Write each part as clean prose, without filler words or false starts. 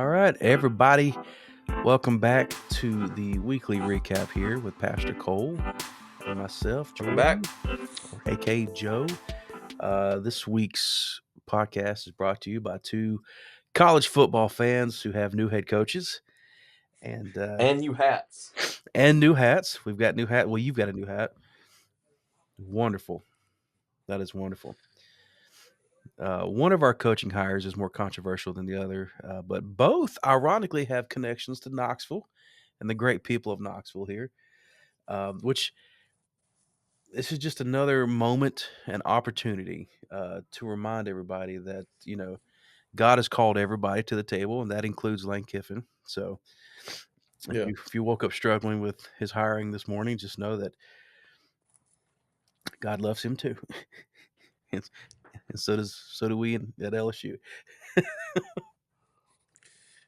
All right, everybody, welcome back to the weekly recap here with Pastor Cole and myself, Welcome back. Jordan, or aka Joe. This week's podcast is brought to you by two college football fans who have new head coaches and And new hats. and new hats. We've got new hat. Well, you've got a new hat. Wonderful. That is wonderful. One of our coaching hires is more controversial than the other, but both, ironically, have connections to Knoxville and the great people of Knoxville here. Which this is just another moment and opportunity to remind everybody that God has called everybody to the table, and that includes Lane Kiffin. So Yeah. if you woke up struggling with his hiring this morning, just know that God loves him too, and, and so do we at LSU.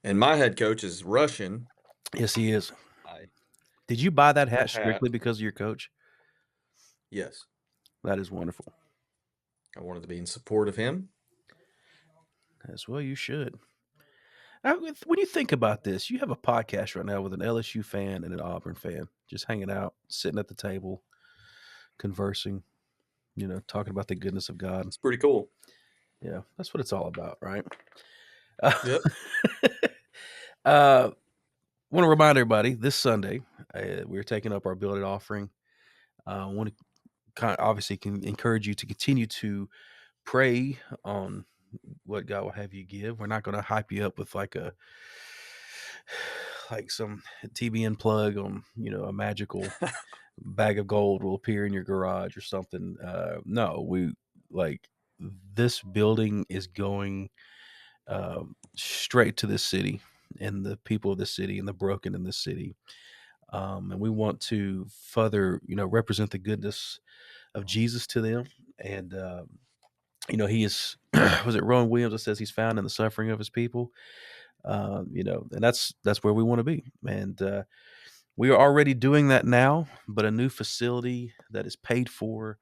And my head coach is Russian. Yes, he is. I Did you buy that hat hat. strictly because of your coach? Yes. That is wonderful. I wanted to be in support of him. As well, you should. Now, when you think about this, you have a podcast right now with an LSU fan and an Auburn fan, just hanging out, sitting at the table, conversing, talking about the goodness of God. It's pretty cool. Yeah, that's what it's all about, right? Yep. uh, want to remind everybody this Sunday, we're taking up our Build It offering. I want to obviously can encourage you to continue to pray on what God will have you give. We're not going to hype you up with like some TBN plug on a magical bag of gold will appear in your garage or something. No, we like this building is going straight to this city and the people of the city and the broken in the city. And we want to further, represent the goodness of Jesus to them. And, he is, was it Rowan Williams that says he's found in the suffering of his people? And that's where we want to be. And, we are already doing that now, but a new facility that is paid for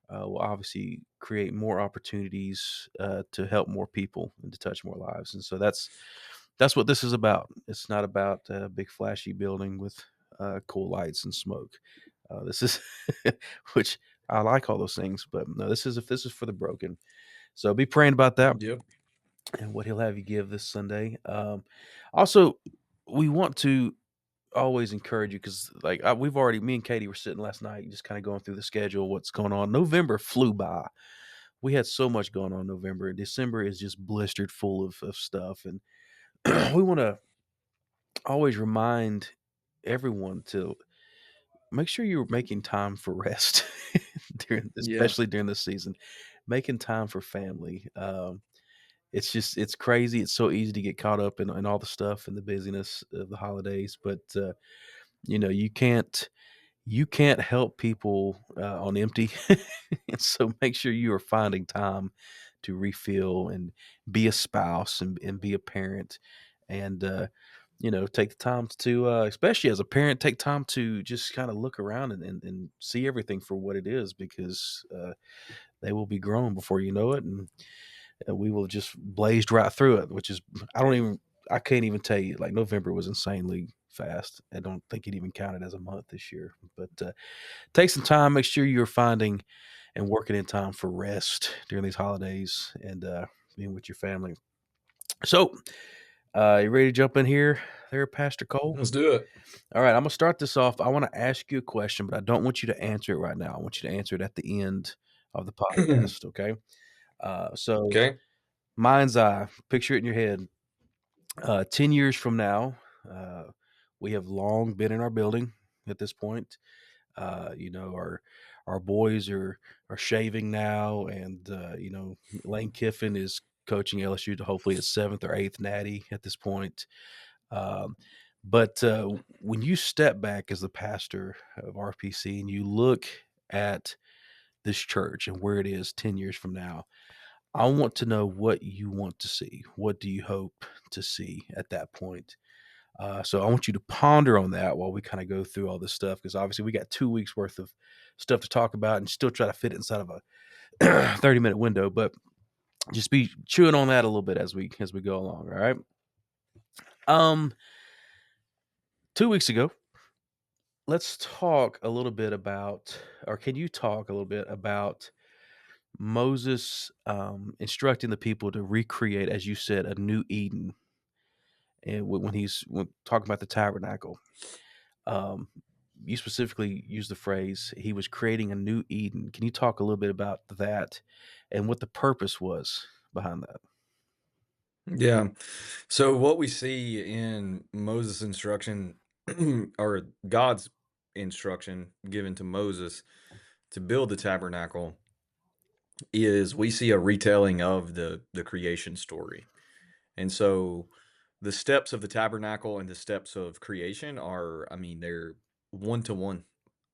will obviously create more opportunities to help more people and to touch more lives. And so that's what this is about. It's not about a big flashy building with cool lights and smoke. This is, which I like all those things, but no, this is for the broken. So be praying about that Yep. and what He'll have you give this Sunday. Also, we want to always encourage you because me and Katie were sitting last night just kind of going through the schedule, what's going on. November flew by. We had so much going on in November. December is just blistered full of stuff. And we want to always remind everyone to make sure you're making time for rest Yeah. especially during this season, making time for family. It's crazy. It's so easy to get caught up in all the stuff and the busyness of the holidays, but you can't help people on empty. And so make sure you are finding time to refill and be a spouse and be a parent and take the time to especially as a parent, take time to just kind of look around and see everything for what it is, because they will be grown before you know it, and we will just blazed right through it, which is I can't even tell you, like, November was insanely fast. I don't think it even counted as a month this year. But take some time, make sure you're finding and working in time for rest during these holidays and being with your family. So, you ready to jump in here there, Pastor Cole? Let's do it. All right, I'm gonna start this off. I want to ask you a question, but I don't want you to answer it right now. I want you to answer it at the end of the podcast. Okay. So Okay. mind's eye, picture it in your head. 10 years from now, uh, we have long been in our building at this point. Our boys are shaving now, and Lane Kiffin is coaching LSU to hopefully its seventh or eighth natty at this point. Um, but when you step back as the pastor of RPC and you look at this church and where it is 10 years from now, I want to know what you want to see. What do you hope to see at that point? So I want you to ponder on that while we kind of go through all this stuff, because obviously we got 2 weeks worth of stuff to talk about and still try to fit it inside of a 30-minute window. But just be chewing on that a little bit as we go along. All right. Um, 2 weeks ago, let's talk a little bit about, or can you talk a little bit about Moses instructing the people to recreate, as you said, a new Eden, and when talking about the tabernacle, um, you specifically used the phrase he was creating a new Eden. Can you talk a little bit about that and what the purpose was behind that? Yeah. So what we see in Moses' instruction or God's instruction given to Moses to build the tabernacle is we see a retelling of the creation story. And so the steps of the tabernacle and the steps of creation are, I mean, they're one to one.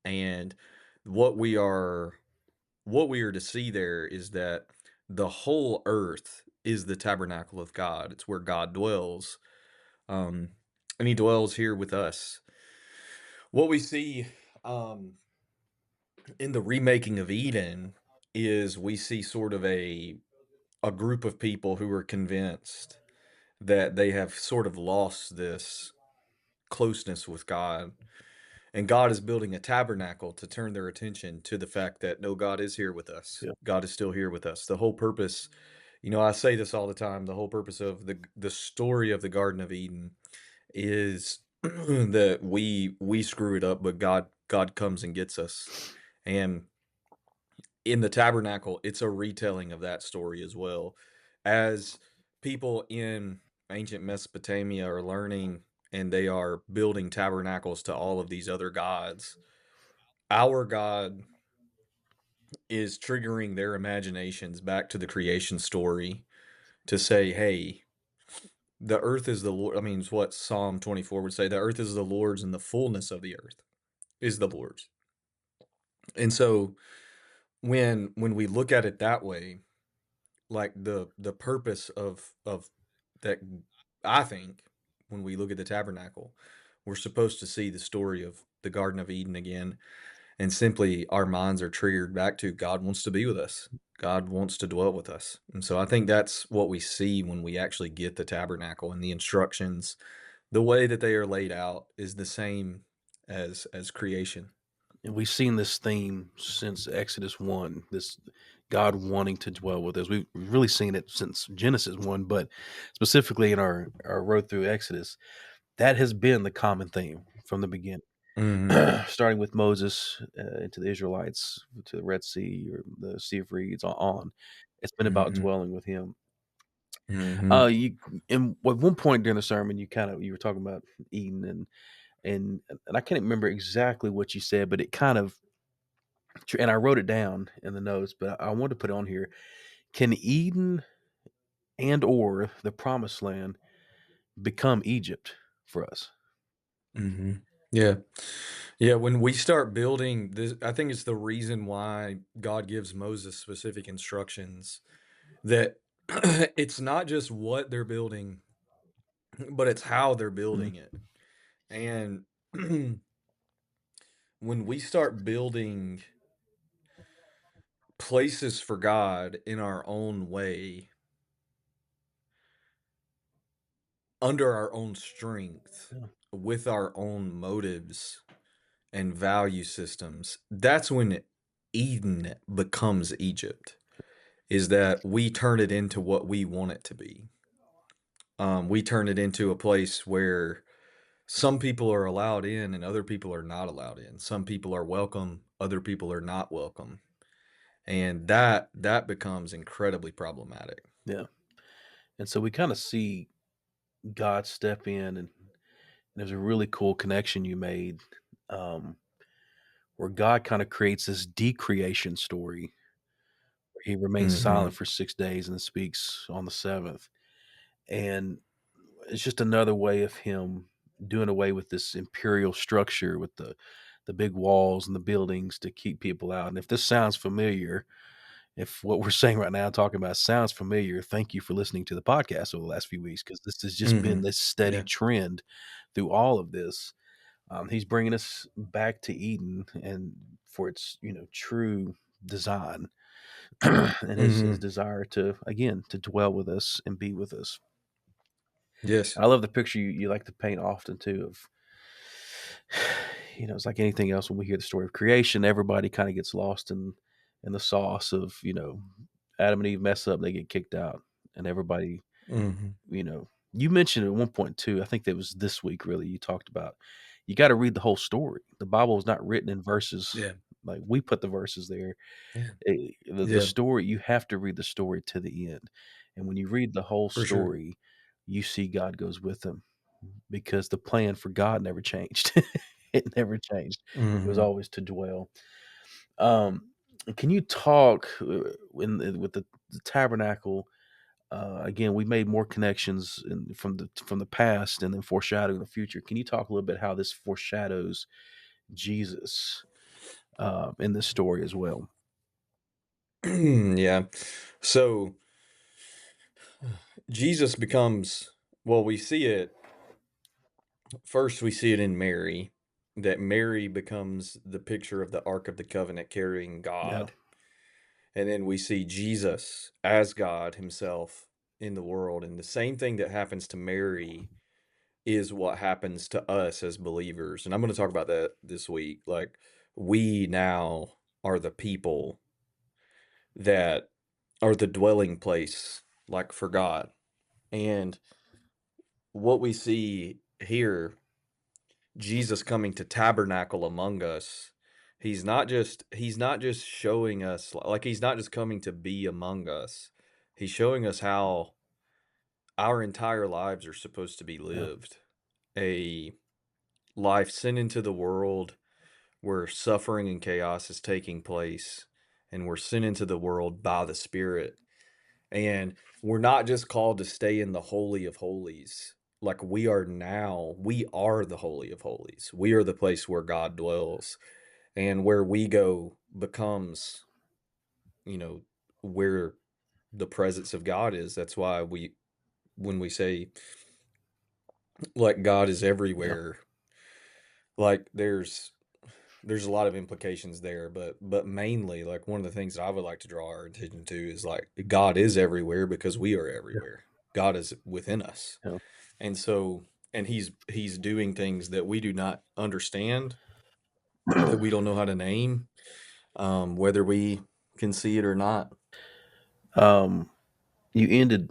And what we are what we are to see there is that the whole earth is the tabernacle of God. It's where God dwells. Um, and he dwells here with us. What we see in the remaking of Eden is we see sort of a group of people who are convinced that they have sort of lost this closeness with God. And God is building a tabernacle to turn their attention to the fact that no, God is here with us. Yeah. God is still here with us. The whole purpose, I say this all the time, the whole purpose of the story of the Garden of Eden is that we screw it up, but God comes and gets us. And in the tabernacle, it's a retelling of that story as well. As people in ancient Mesopotamia are learning and they are building tabernacles to all of these other gods, our God is triggering their imaginations back to the creation story to say, hey, the earth is the Lord. I mean, it's what Psalm 24 would say, the earth is the Lord's and the fullness of the earth is the Lord's. And so when we look at it that way, like the purpose of that, I think when we look at the tabernacle, we're supposed to see the story of the Garden of Eden again, and simply our minds are triggered back to God wants to be with us. God wants to dwell with us. And so I think that's what we see when we actually get the tabernacle and the instructions. The way that they are laid out is the same as creation. And we've seen this theme since Exodus 1, this God wanting to dwell with us. We've really seen it since Genesis 1, but specifically in our road through Exodus, that has been the common theme from the beginning. Mhm. Starting with Moses into the Israelites, to the Red Sea or the Sea of Reeds on. It's been about Mhm. dwelling with him. Mhm. You and at one point during the sermon, you were talking about Eden and I can't remember exactly what you said, but it kind of and I wrote it down in the notes, but I wanted to put it on here. Can Eden and or the Promised Land become Egypt for us? Mhm. Yeah. Yeah, when we start building this, I think it's the reason why God gives Moses specific instructions that it's not just what they're building, but it's how they're Mhm. building it. And when we start building places for God in our own way, under our own strength, Yeah, with our own motives and value systems, that's when Eden becomes Egypt. Is that we turn it into what we want it to be. We turn it into a place where some people are allowed in and other people are not allowed in. Some people are welcome, other people are not welcome. And that becomes incredibly problematic. yeah. And so we kind of see God step in, and there's a really cool connection you made, um, where God kind of creates this decreation story. He remains silent Mhm. for 6 days and then speaks on the seventh. And it's just another way of him doing away with this imperial structure with the big walls and the buildings to keep people out. And if this sounds familiar, if what we're saying right now, talking about sounds familiar, thank you for listening to the podcast over the last few weeks because this has just been Mhm. this steady Yeah. trend through all of this. He's bringing us back to Eden and for its true design and his Mhm. desire to again to dwell with us and be with us. Yes. I love the picture you like to paint often too of, it's like anything else when we hear the story of creation, everybody kind of gets lost in the sauce of, Adam and Eve mess up, they get kicked out, and everybody, Mhm. you mentioned at one point too, I think that was this week really, you talked about you got to read the whole story. The Bible is not written in verses Yeah. like we put the verses there. Yeah. The Yeah. story, you have to read the story to the end. And when you read the whole For sure. story, you see God goes with them because the plan for God never changed. It never changed. It was Mhm. always to dwell. Um, can you talk with the tabernacle? Again, we made more connections from the past and then foreshadowing the future. Can you talk a little bit how this foreshadows Jesus in this story as well? Yeah. So Jesus becomes, well, we see it first, we see it in Mary, that Mary becomes the picture of the Ark of the Covenant carrying Yeah, God. And then we see Jesus as God himself in the world. And the same thing that happens to Mary is what happens to us as believers. And I'm going to talk about that this week. Like, we now are the people that are the dwelling place, like for God. And what we see here, Jesus coming to tabernacle among us, he's not just showing us, like, he's not just coming to be among us. He's showing us how our entire lives are supposed to be yeah, lived. A life sent into the world where suffering and chaos is taking place, and we're sent into the world by the Spirit. And we're not just called to stay in the Holy of Holies. Like, we are the Holy of Holies. We are the place where God dwells. And where we go becomes, you know, where the presence of God is. That's why when we say, like, God is yeah, everywhere, like, there's a lot of implications there, but mainly, like, one of the things that I would like to draw our attention to is, like, God is everywhere because we are everywhere. God is within us. yeah, And so, and he's doing things that we do not understand, that yeah. we don't know how to name, whether we can see it or not. um, you ended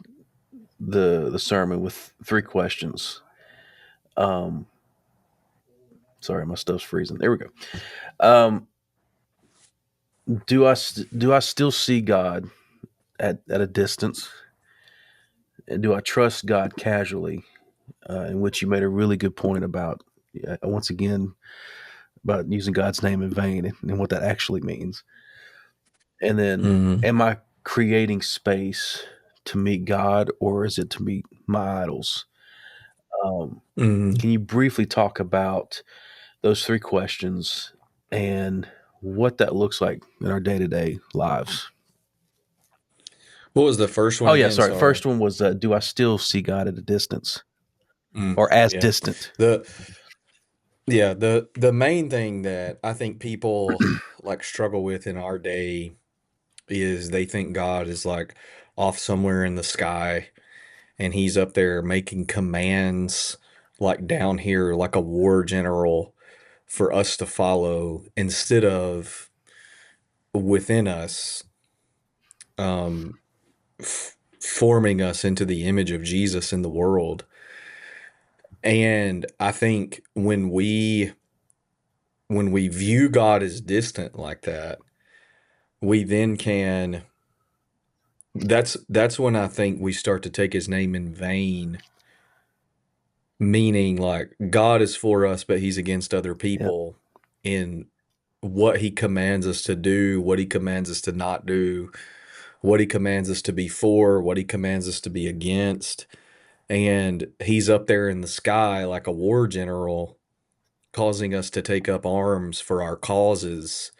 the sermon with three questions. Um, sorry, my stuff's freezing. There we go. Um, do I still see God at a distance? And do I trust God casually? In which you made a really good point about, once again, about using God's name in vain and what that actually means. And then, Mhm. am I creating space to meet God, or is it to meet my idols? Um, Mhm. can you briefly talk about those three questions and what that looks like in our day to day lives? What was the first one Oh, yeah, again? sorry. Sorry. First one was, do I still see God at a distance or as Yeah. distant? The yeah, the main thing that I think people, like, struggle with in our day is they think God is, like, off somewhere in the sky, and he's up there making commands, like, down here, like a war general for us to follow, instead of within us, um, forming us into the image of Jesus in the world. And I think when we view God as distant like that, we then can that's when I think we start to take his name in vain, meaning, like, God is for us, but he's against other Yeah, people in what he commands us to do, what he commands us to not do, what he commands us to be for, what he commands us to be against. And he's up there in the sky like a war general, causing us to take up arms for our causes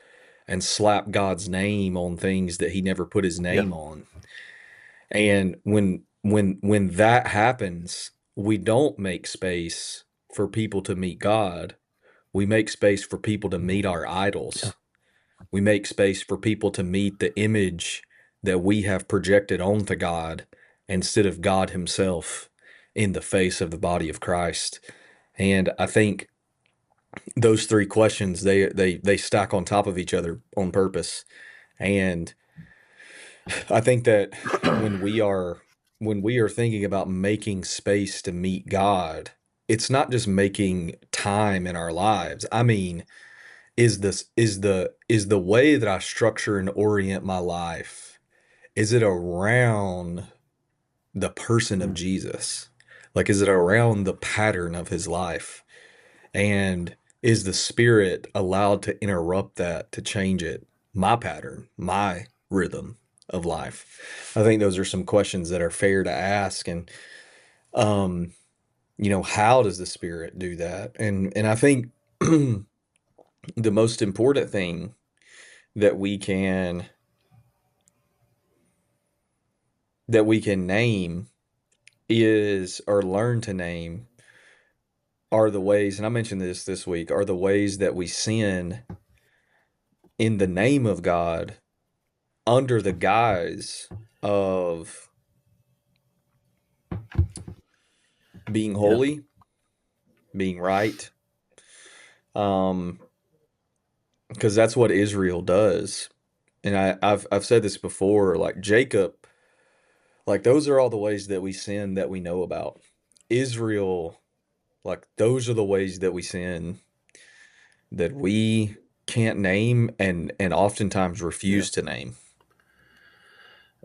and slap God's name on things that he never put his yeah, name on. And when that happens, we don't make space for people to meet God. We make space for people to meet our yeah, idols. We make space for people to meet the image that we have projected onto God instead of God himself. in the face of the body of Christ. And I think those three questions they stack on top of each other on purpose. And I think that when we are when we are thinking about making space to meet God, it's not just making time in our lives. I mean, is the way that I structure and orient my life, is it around the person of Mm, Jesus? Like, is it around the pattern of his life? And is the Spirit allowed to interrupt that to change it? My pattern, my rhythm of life. I think those are some questions that are fair to ask. And, um, how does the Spirit do that? And I think the most important thing that we can name is, or learn to name, are the ways, and I mentioned this week, are the ways that we sin in the name of God under the guise of being yeah. holy, being right. Um, because that's what Israel does. And I've said this before, like Jacob, like those are all the ways that we sin that we know about. Israel, like those are the ways that we sin that we can't name and oftentimes Yeah. refuse to name.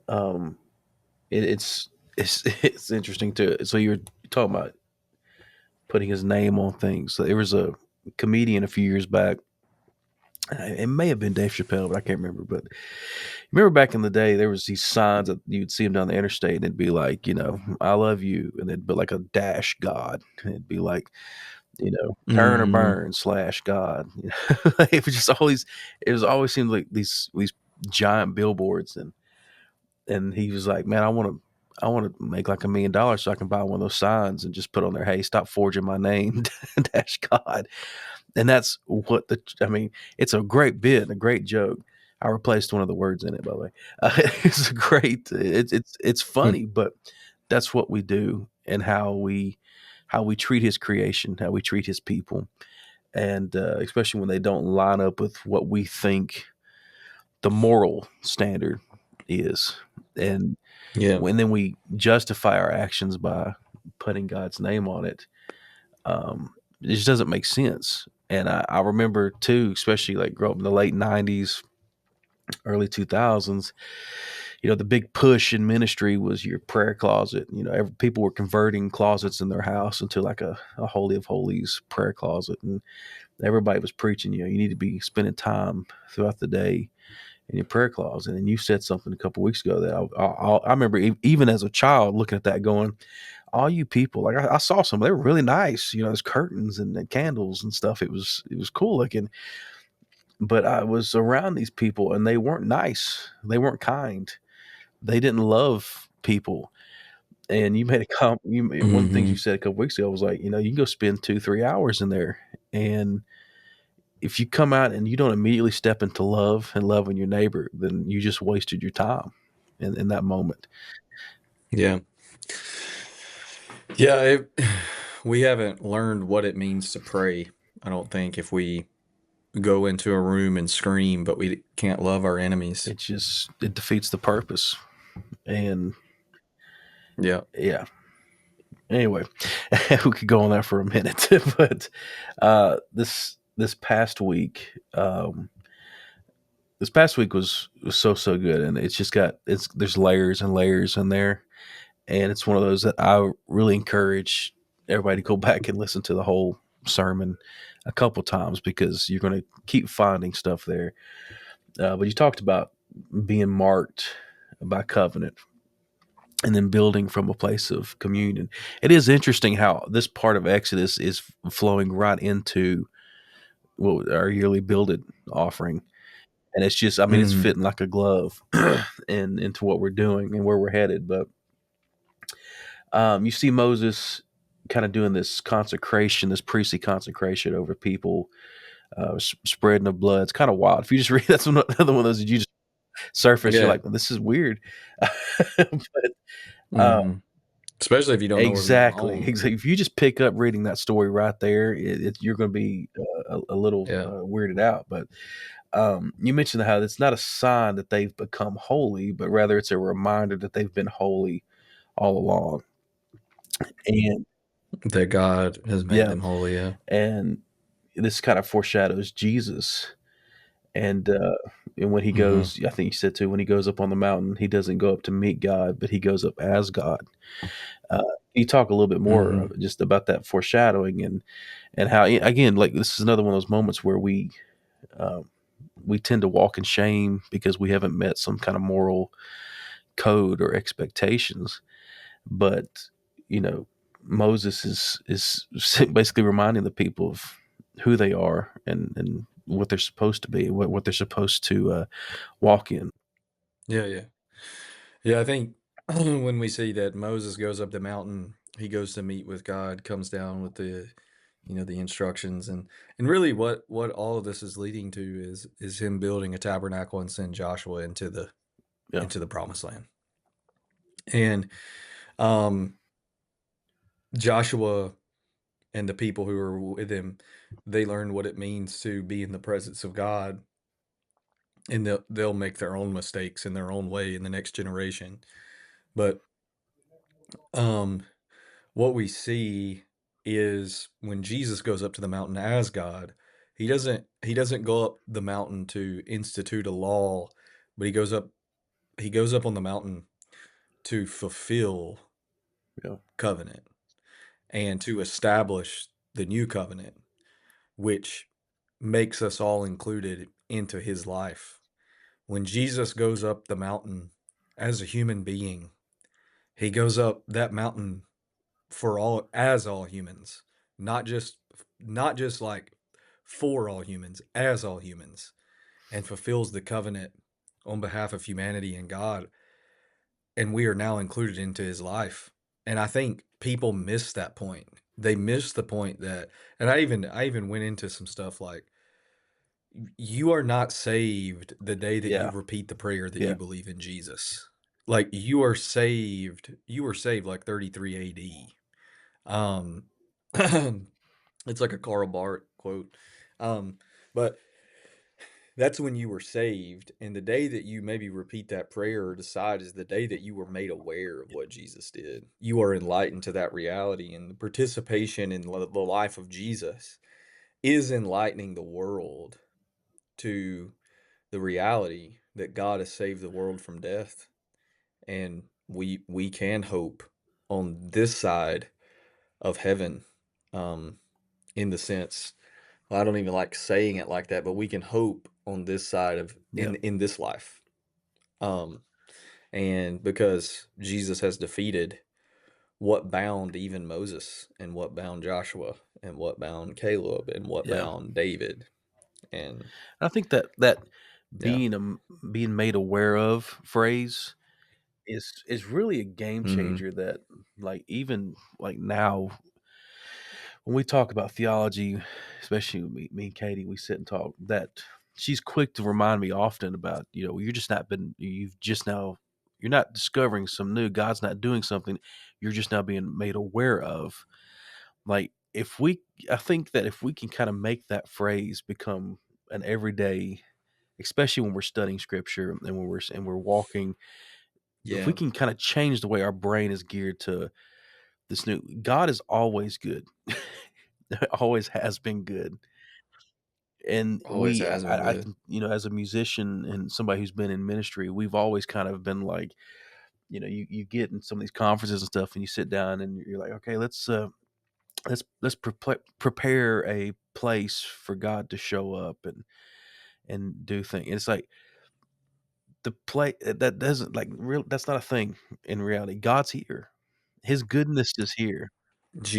Um, it's it's interesting too. So you're talking about putting his name on things. So there was a comedian a few years back. It may have been Dave Chappelle, but I can't remember. But remember back in the day, there was these signs that you'd see them down the interstate, and it'd be like, "I love you," and it'd be like a dash God, and it'd be like, "Turn or Mhm. burn slash God." It was just always, it was always seemed like these giant billboards, and he was like, "Man, I want to make like $1 million so I can buy one of those signs and just put on there, hey, stop forging my name, dash God." And that's what I mean, it's a great bit and a great joke. I replaced one of the words in it, by the way. It's a great, it's Hmm. funny, but that's what we do, and how we treat his creation, how we treat his people, and especially when they don't line up with what we think the moral standard is, and Yeah. when then we justify our actions by putting God's name on it. It just doesn't make sense. And I remember too, especially like growing up in the late '90s, early 2000s. The big push in ministry was your prayer closet. People were converting closets in their house into like a holy of holies prayer closet, and everybody was preaching. You need to be spending time throughout the day in your prayer closet. And you said something a couple weeks ago that I remember even as a child looking at that, going, all you people, like I saw some, they were really nice. There's curtains and candles and stuff. It was cool looking, but I was around these people and they weren't nice. They weren't kind. They didn't love people. And you made a one of the things you Mhm. said a couple weeks ago was like, you can go spend 2-3 hours in there, and if you come out and you don't immediately step into love and loving your neighbor, then you just wasted your time in that moment. Yeah. Yeah, we haven't learned what it means to pray. I don't think if we go into a room and scream, but we can't love our enemies. It defeats the purpose. And Yeah. yeah. Anyway, we could go on that for a minute, but this past week, was so good, and it's just got there's layers and layers in there, and it's one of those that I really encourage everybody to go back and listen to the whole sermon a couple times, because you're going to keep finding stuff there. But you talked about being marked by covenant and then building from a place of communion. It is interesting how this part of Exodus is flowing right into what our yearly build it offering. And it's just, I mean, it's Mhm. fitting like a glove and into what we're doing and where we're headed. But you see Moses kind of doing this consecration, this priestly consecration over people, spreading the blood. It's kind of wild. If you just read, that's another one of those that you just surface, you're Yeah. like, this is weird. But uh, Mhm. especially if you don't know what's going Exactly, on. exactly. If you just pick up reading that story right there, you're gonna be, a little, Yeah. weirded out, but, you mentioned how it's not a sign that they've become holy, but rather it's a reminder that they've been holy all along, and That God has made yeah, them holy, yeah. and this kind of foreshadows Jesus, and, when he Mhm, goes I think you said too, when he goes up on the mountain, he doesn't go up to meet God, but he goes up as God. Uh, can you talk a little bit more, mhm. just about that foreshadowing and how again, like, this is another one of those moments where we tend to walk in shame because we haven't met some kind of moral code or expectations. But, you know, Moses is basically reminding the people of who they are and what they're supposed to be, what they're supposed to, walk in. Yeah, yeah. Yeah, I think when we see that Moses goes up the mountain, he goes to meet with God, comes down with the instructions, and really what all of this is leading to is him building a tabernacle and send Joshua Yeah, into the promised land. And um Joshua and the people who are with him, they learn what it means to be in the presence of God, and they'll make their own mistakes in their own way in the next generation. But um what we see is when Jesus goes up to the mountain as God, he doesn't go up the mountain to institute a law, but he goes up on the mountain to fulfill yeah, covenant and to establish the new covenant, which makes us all included into his life. When Jesus goes up the mountain as a human being, he goes up that mountain for all humans, not just like for all humans, as all humans, and fulfills the covenant on behalf of humanity and God, and we are now included into his life. And I think people miss that point. They miss the point that, and I even went into some stuff like, you are not saved the day that you yeah, repeat the prayer that you yeah, believe in Jesus. Like you were saved like 33 AD. Um, it's like a Karl Barth quote. Um, but that's when you were saved, and the day that you maybe repeat that prayer or decide is the day that you were made aware of what Jesus did. You are enlightened to that reality, and the participation in the life of Jesus is enlightening the world to the reality that God has saved the world from death, and we can hope on this side of heaven. Um, in the sense, well, I don't even like saying it like that, but we can hope on this side of yeah, in this life. Um, and because Jesus has defeated what bound even Moses and what bound Joshua and what bound Caleb and what yeah. bound David. And I think that yeah. being being made aware of phrase is really a game Mhm. changer that, like, even, like, now when we talk about theology, especially me and Katie, we sit and talk. That she's quick to remind me often about, you've just now, you're not discovering some new. God's not doing something. You're just now being made aware of. Like, I think that if we can kind of make that phrase become an everyday, especially when we're studying scripture and we're walking, if we Yeah. can kind of change the way our brain is geared to this new. God is always good. Always has been good. And Always has been I good. can, as a musician and somebody who's been in ministry, we've always kind of been like, you get in some of these conferences and stuff, and you sit down and you're like, okay, let's prepare a place for God to show up and do things. It's like the play that doesn't like real. That's not a thing in reality. God's here. His goodness is here.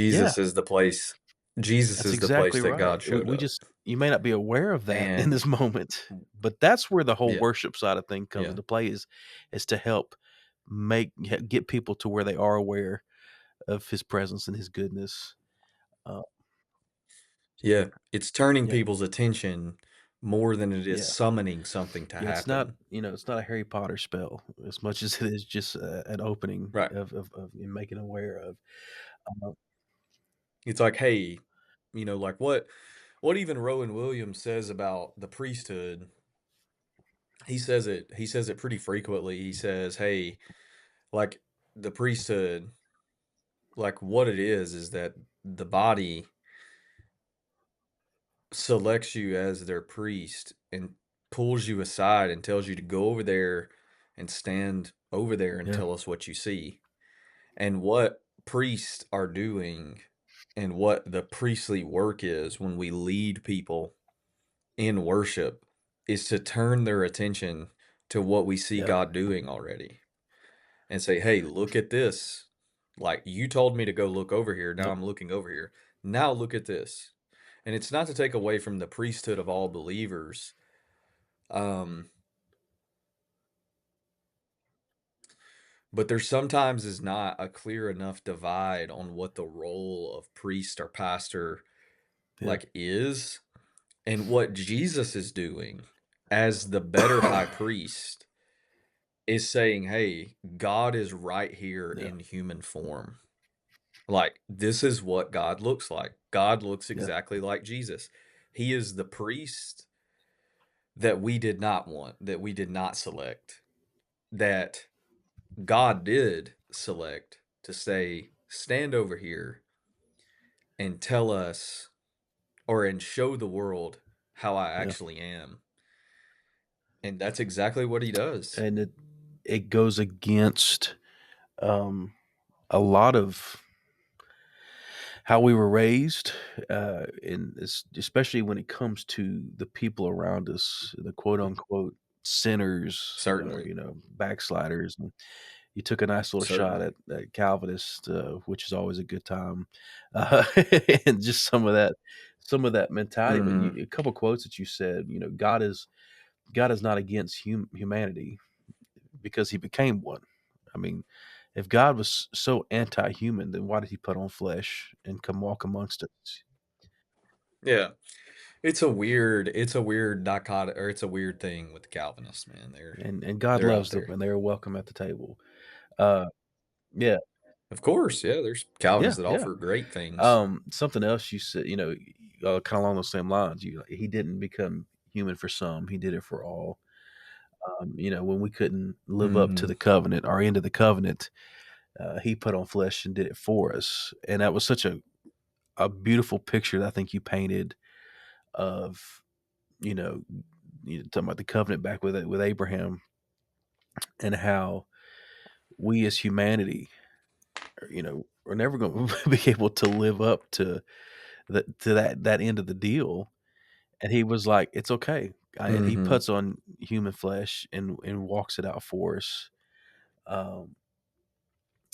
Yeah, Jesus is the place. Jesus that's is the place exactly that right. God We showed we up. just you may not be aware of that in And this moment, but that's where the whole yeah, worship side of thing comes yeah. into play is to help get people to where they are aware of his presence and his goodness. Uh, Yeah, it's turning yeah, people's attention more than it is Yeah. summoning something to Yeah, it's not, happen. it's not a Harry Potter spell as much as it is just an opening Right. of and making aware of. Uh, It's like, hey, like what even Rowan Williams says about the priesthood, he says it pretty frequently. He says, "Hey, like the priesthood, like what it is that the body selects you as their priest and pulls you aside and tells you to go over there and stand over there and yeah, tell us what you see." And what priests are doing and what the priestly work is when we lead people in worship is to turn their attention to what we see yeah, God doing already and say, "Hey, look at this. Like you told me to go look over here. Now yep, I'm looking over here. Now look at this." And it's not to take away from the priesthood of all believers. Um, but there sometimes is not a clear enough divide on what the role of priest or pastor yeah, like is and what Jesus is doing as the better high priest is saying, "Hey, God is right here yeah, in human form." Like, this is what God looks like. God looks yeah, exactly like Jesus. He is the priest that we did not want, that we did not select, that God did select to say, "Stand over here and tell us and show the world how I yeah, actually am." And that's exactly what he does. and it goes against um, a lot of how we were raised, and especially when it comes to the people around us, the quote unquote sinners, Certainly. backsliders. And you took a nice little shot Certainly. at Calvinist, which is always a good time, and just some of that mentality. But Mhm. a couple quotes that you said, God is not against humanity because He became one. I mean, if God was so anti-human, then why did He put on flesh and come walk amongst us? Yeah. It's a weird dichotomy, or it's a weird thing with the Calvinists, man. And God They're out loves them, there. and they are welcome at the table. Uh, yeah, Of course, yeah, there's yeah, Calvinists that yeah. offer great things. Something else you said, kind of along those same lines. He didn't become human for some; he did it for all. When we couldn't live up to the Mhm. covenant or into the covenant, he put on flesh and did it for us, and that was such a beautiful picture that I think you painted of you know talking about the covenant back with Abraham and how we as humanity, we're never going to be able to live up to that end of the deal. And he was like, "It's okay," and he Mhm. puts on human flesh and walks it out for us. Um,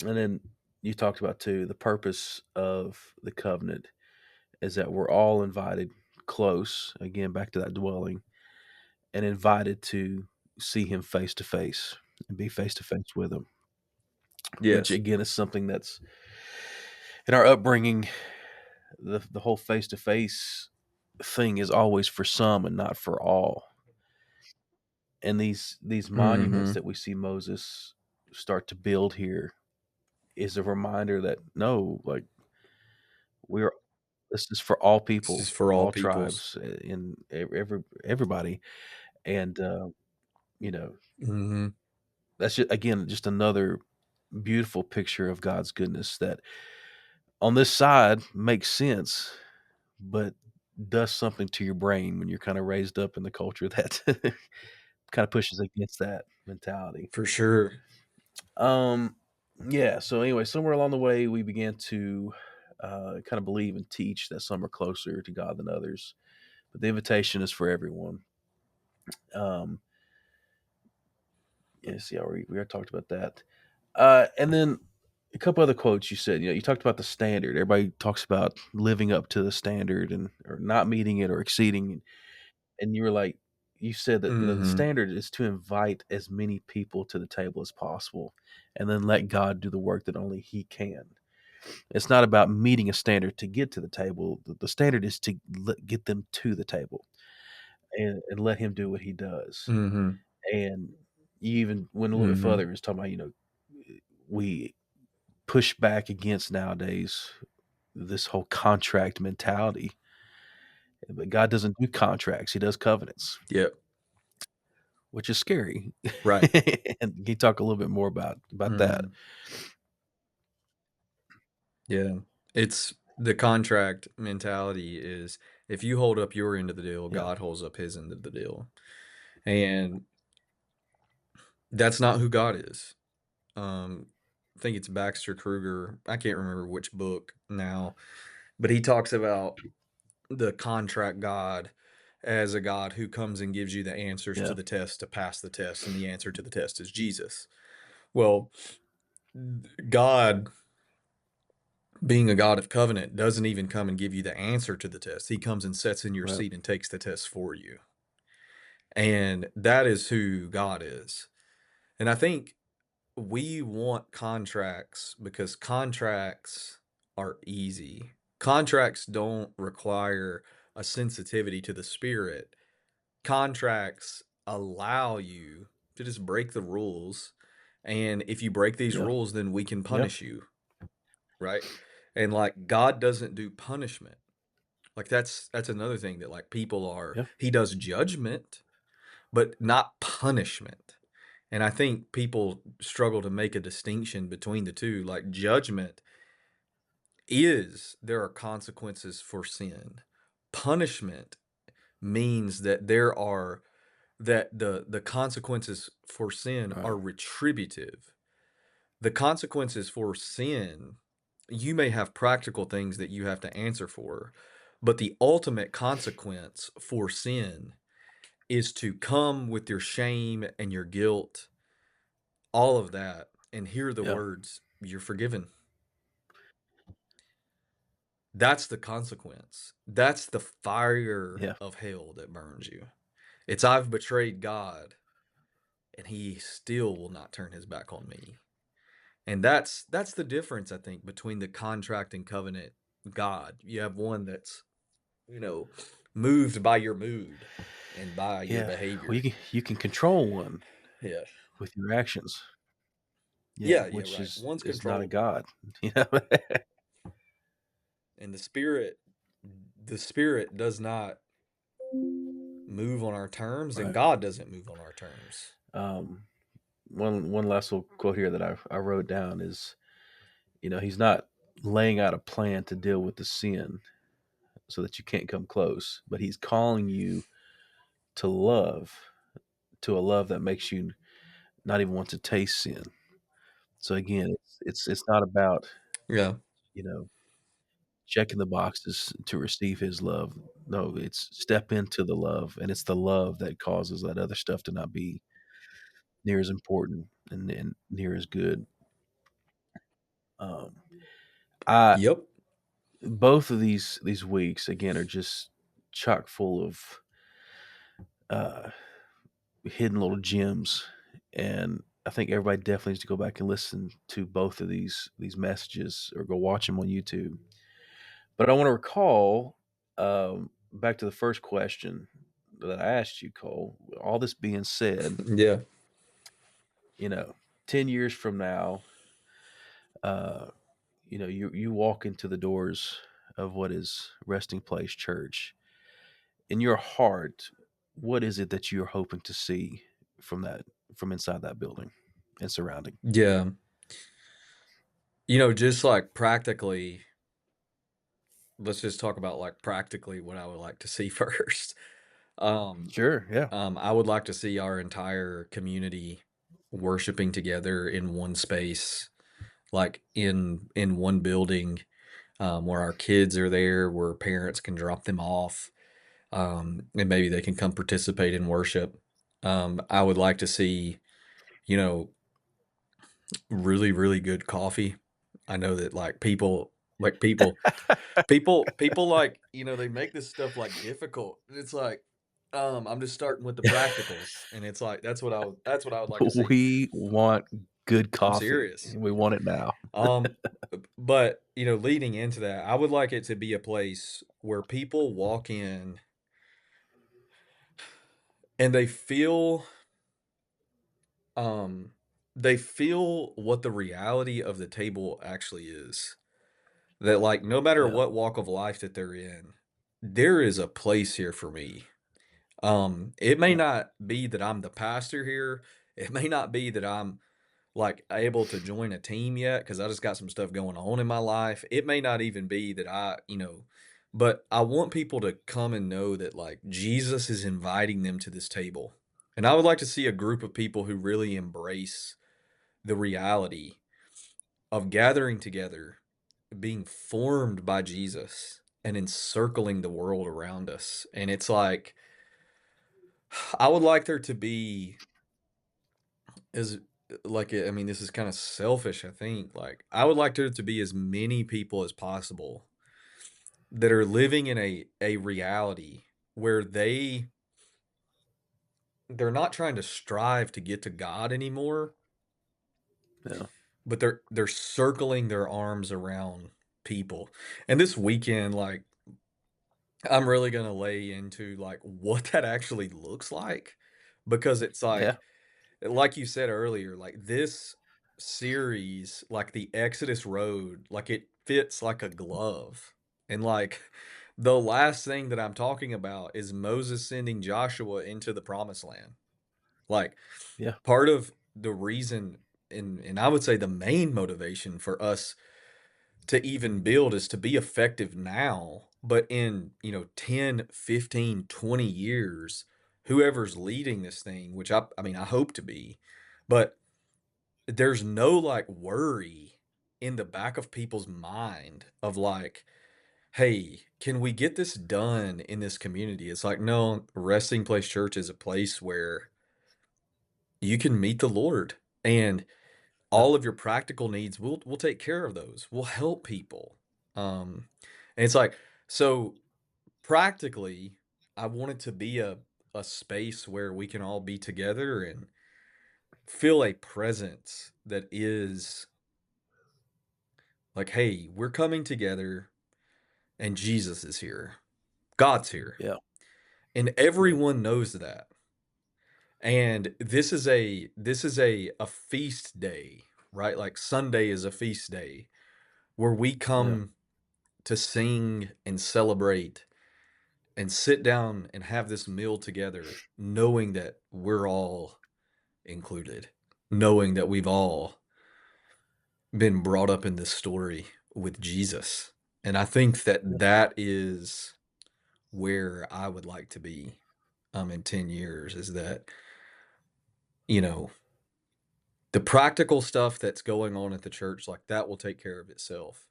and then you talked about too the purpose of the covenant is that we're all invited close again back to that dwelling and invited to see him face to face and be face to face with him, which Yes. again is something that's in our upbringing. The whole face to face thing is always for some and not for all. And these monuments Mhm. that we see Moses start to build here is a reminder that no, like we're this is for all This is people, for all all peoples. tribes, and everybody. And you know, Mhm. that's just, again just another beautiful picture of God's goodness that on this side makes sense, but does something to your brain when you're kind of raised up in the culture that kind of pushes against that mentality. For sure. Um, yeah. So anyway, somewhere along the way, we began to kind of believe and teach that some are closer to God than others, but the invitation is for everyone. Um, yeah. See how we already talked about that, and then a couple other quotes you said. You talked about the standard. Everybody talks about living up to the standard and or not meeting it or exceeding. And you were like, you said that the Mhm. standard is to invite as many people to the table as possible, and then let God do the work that only He can. It's not about meeting a standard to get to the table. The standard is to get them to the table. and let him do what he does. Mhm. And you even went a little bit Mhm. further, it's talking about, we push back against nowadays this whole contract mentality, but God doesn't do contracts, he does covenants, Yep. which is scary. Right. And can you talk a little bit more about that? Mhm. Yeah. It's the contract mentality is if you hold up your end of the deal, Yeah, God holds up his end of the deal. And that's not who God is. I think it's Baxter Kruger. I can't remember which book now, but he talks about the contract God as a God who comes and gives you the answers to yeah, the test to pass the test, and the answer to the test is Jesus. Well, God, being a God of covenant, doesn't even come and give you the answer to the test. He comes and sits in your right, seat and takes the test for you. And that is who God is. And I think we want contracts because contracts are easy. Contracts don't require a sensitivity to the spirit. Contracts allow you to just break the rules. And if you break these yeah, rules, then we can yeah, punish you, right? And like God doesn't do punishment. Like that's another thing that like people are yeah, he does judgment, but not punishment. And I think people struggle to make a distinction between the two. Like judgment is there are consequences for sin. Punishment means that there are that the consequences for sin right, are retributive. The consequences for sin, you may have practical things that you have to answer for, but the ultimate consequence for sin is to come with your shame and your guilt, all of that, and hear the yeah, words, "You're forgiven." That's the consequence. That's the fire yeah, of hell that burns you. It's I've betrayed God, and he still will not turn his back on me. And that's the difference, I think, between the contract and covenant God. You have one that's, you know, moved by your mood and by your yeah. Well, behavior. you can control one Yeah. with your actions, yeah, Yeah, yeah, which right. is One's is not a controllable. God, you know? And the spirit does not move on our terms, and Right. God doesn't move on our terms. Um, one last little quote here that I wrote down is, he's not laying out a plan to deal with the sin so that you can't come close, but he's calling you to love, to a love that makes you not even want to taste sin. So again, it's not about, Yeah. you know, checking the boxes to receive his love. No, it's step into the love, and it's the love that causes that other stuff to not be near as important and near as good. Um, I Yep. both of these weeks again are just chock full of uh, hidden little gems, and I think everybody definitely needs to go back and listen to both of these messages or go watch them on YouTube. But I want to recall back to the first question that I asked you, Cole. All this being said, Yeah. you know, 10 years from now, uh, you walk into the doors of what is Resting Place Church. In your heart, what is it that you're hoping to see from that from inside that building and surrounding? Yeah. Just like practically, let's just talk about like practically what I would like to see first. Um, Sure, yeah. I would like to see our entire community worshiping together in one space, like in one building, where our kids are there, where parents can drop them off, and maybe they can come participate in worship. I would like to see, you know, really, really good coffee. I know that like people like, they make this stuff like difficult. It's like, I'm just starting with the practicals, and it's like that's what I would like to see. We want good I'm coffee. serious. We want it now. Um, but leading into that, I would like it to be a place where people walk in and um they feel what the reality of the table actually is. That, like, no matter Yeah. what walk of life that they're in, there is a place here for me. It may Yeah. not be that I'm the pastor here. It may not be that I'm like able to join a team yet because I just got some stuff going on in my life. It may not even be that but I want people to come and know that like Jesus is inviting them to this table. And I would like to see a group of people who really embrace the reality of gathering together, being formed by Jesus and encircling the world around us. And it's like, I would like there to be as I mean, this is kind of selfish, I think. Like, I would like there to be as many people as possible that are living in a reality where they're not trying to strive to get to God anymore, Yeah. but they're circling their arms around people. And this weekend, like I'm really gonna lay into like what that actually looks because it's Yeah. like you said earlier, like this series, like the Exodus Road, like it fits like a glove. And like the last thing that I'm talking about is Moses sending Joshua into the promised land. Like Yeah. part of the reason and I would say the main motivation for us to even build is to be effective now, but in, 10, 15, 20 years, whoever's leading this thing, which I mean, I hope to be, but there's no like worry in the back of people's mind of like, hey, can we get this done in this community? It's like, no, Resting Place Church is a place where you can meet the Lord and Yeah. all of your practical needs, we'll take care of those. We'll help people. And it's like, so practically, I want it to be a space where we can all be together and feel a presence that is like, hey, we're coming together and Jesus is here. God's here. Yeah. And Yeah. everyone knows that. And this is a feast day, right? Like Sunday is a feast day where we Yeah. come to sing and celebrate and sit down and have this meal together, knowing that we're all included, knowing that we've all been brought up in this story with Jesus. And I think that Yeah. that is where I would like to be in 10 years is that, you know, the practical stuff that's going on at the church, like that will take care of itself.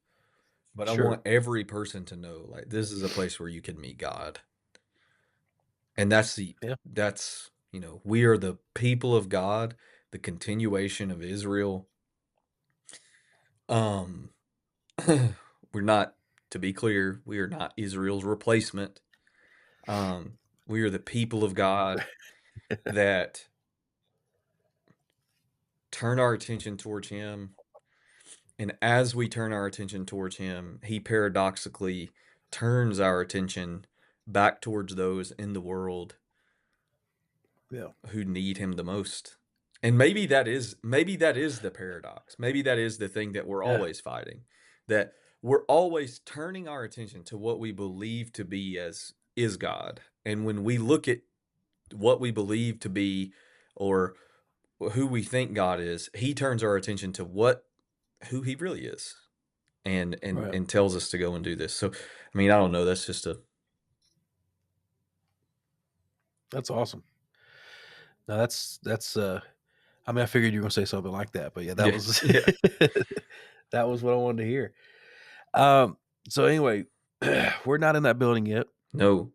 But I Sure. want every person to know, like, this is a place where you can meet God. And that's, we are the people of God, the continuation of Israel. Um, we're not, to be clear, we are not Israel's replacement. We are the people of God that turn our attention towards Him. And as we turn our attention towards Him, He paradoxically turns our attention back towards those in the world Yeah. who need him the most. And maybe that is the paradox. Maybe that is the thing that we're Yeah. always fighting. That we're always turning our attention to what we believe to be as is God. And when we look at what we believe to be or who we think God is, he turns our attention to what who he really is and and Right. and tells us to go and do this. So I mean, I don't know, that's just a That's awesome. Now that's I mean, I figured you were gonna say something like that, but yeah, that yeah, was yeah. that was what I wanted to hear. Um, so anyway, we're not in that building yet. No,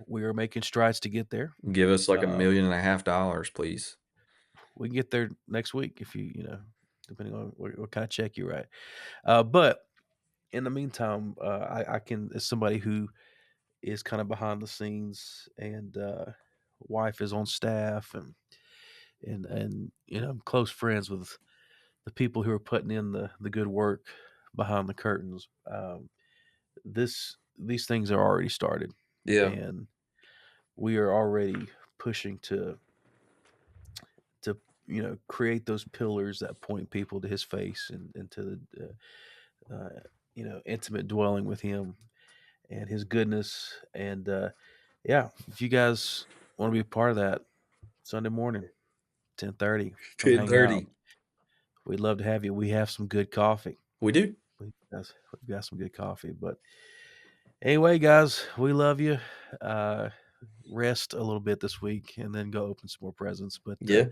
We are making strides to get there. give us like a Um, million and a half dollars, please. we can get there next week if depending on what kind of check you write. But in the meantime, I can as somebody who is kind of behind the scenes and wife is on staff and I'm close friends with the people who are putting in the good work behind the curtains. These things are already started, Yeah. and we are already pushing to create those pillars that point people to his face and to the intimate dwelling with him and his goodness. And yeah, if you guys want to be a part of that, Sunday morning, 10:30, come hang out. 10:30. We'd love to have you. We have some good coffee. We do. We've got some good coffee. But anyway, guys, we love you. Uh, rest a little bit this week and then go open some more presents. But Yeah.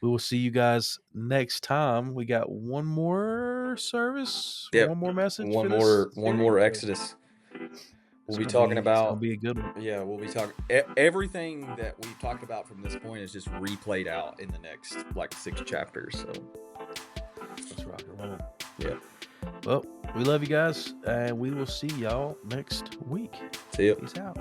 we will see you guys next time. We got one more service, Yep. one more message One for this more one series. more So Exodus. We'll it's be gonna talking be it's gonna about be a good one. yeah, we'll be talking everything that we've talked about from this point is just replayed out in the next like 6 chapters. So, Let's rock and roll. yeah. Well, we love you guys, and we will see y'all next week. See ya. Peace out.